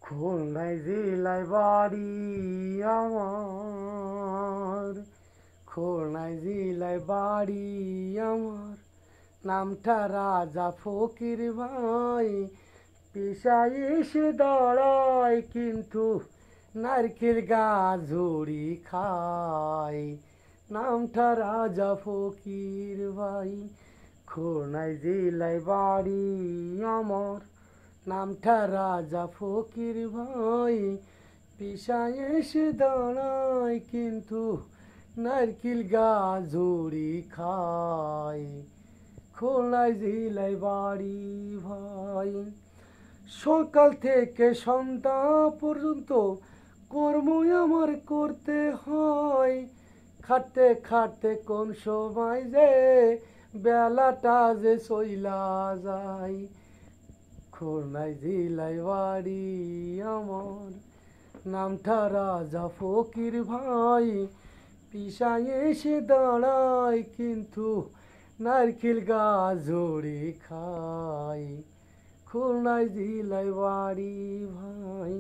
খুলনায় জেলায় বাড়ি আমার, খুলনায় জেলায় বাড়ি আমার, নামটা রাজা ফকির ভাই। পেশায় এসে দাঁড়ায় কিন্তু নারকেল গাজরি খায়, নামটা রাজা ফকির ভাই। খুলনায় জেলায় বাড়ি আমার, নামটা রাজা ফকির ভাই। পেশায় এসে দাঁড়ায় কিন্তু নারকেল গাজরি খায়, খুলনায় জেলায় বাড়ি ভাই। সকাল থেকে সন্ধ্যা পর্যন্ত কর্ম আমার করতে হয়, খাটতে খাটতে কোন সময় যে বেলাটা যে চইলা যায়। খুলনায় জেলায় বাড়ি আমার, নামটা রাজা ফকির ভাই। পেশায় এসে দাঁড়ায় কিন্তু নারকেল গাজরি খায়, খুলনায় জেলায় বাড়ি ভাই।